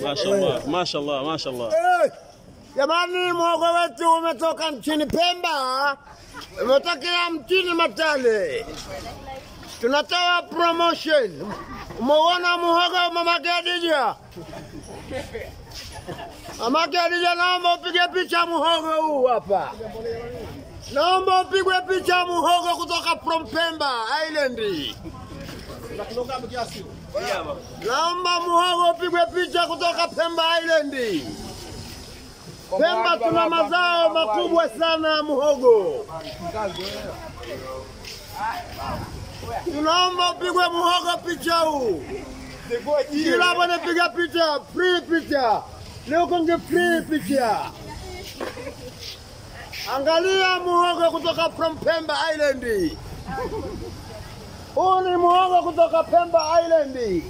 Mashallah. Jamani, mhogo wetu umetoka nchini Pemba, umetokea mjini Matale. Tunatoa promotion. Umeona mhogo Mama Khadija? Mama Khadija, naomba upige picha mhogo huu hapa. Naomba upigwe picha mhogo kutoka from Pemba Island. Naomba mhogo upigwe picha kutoka Pemba Island. Pemba tuna mazao makubwa sana ya mhogo. Tunaomba upigwe mhogo picha huu. Kila bwana piga picha, free picha. Leo konge free picha. Angalia mhogo kutoka from Pemba Island. Huu ni mhogo kutoka Pemba Island.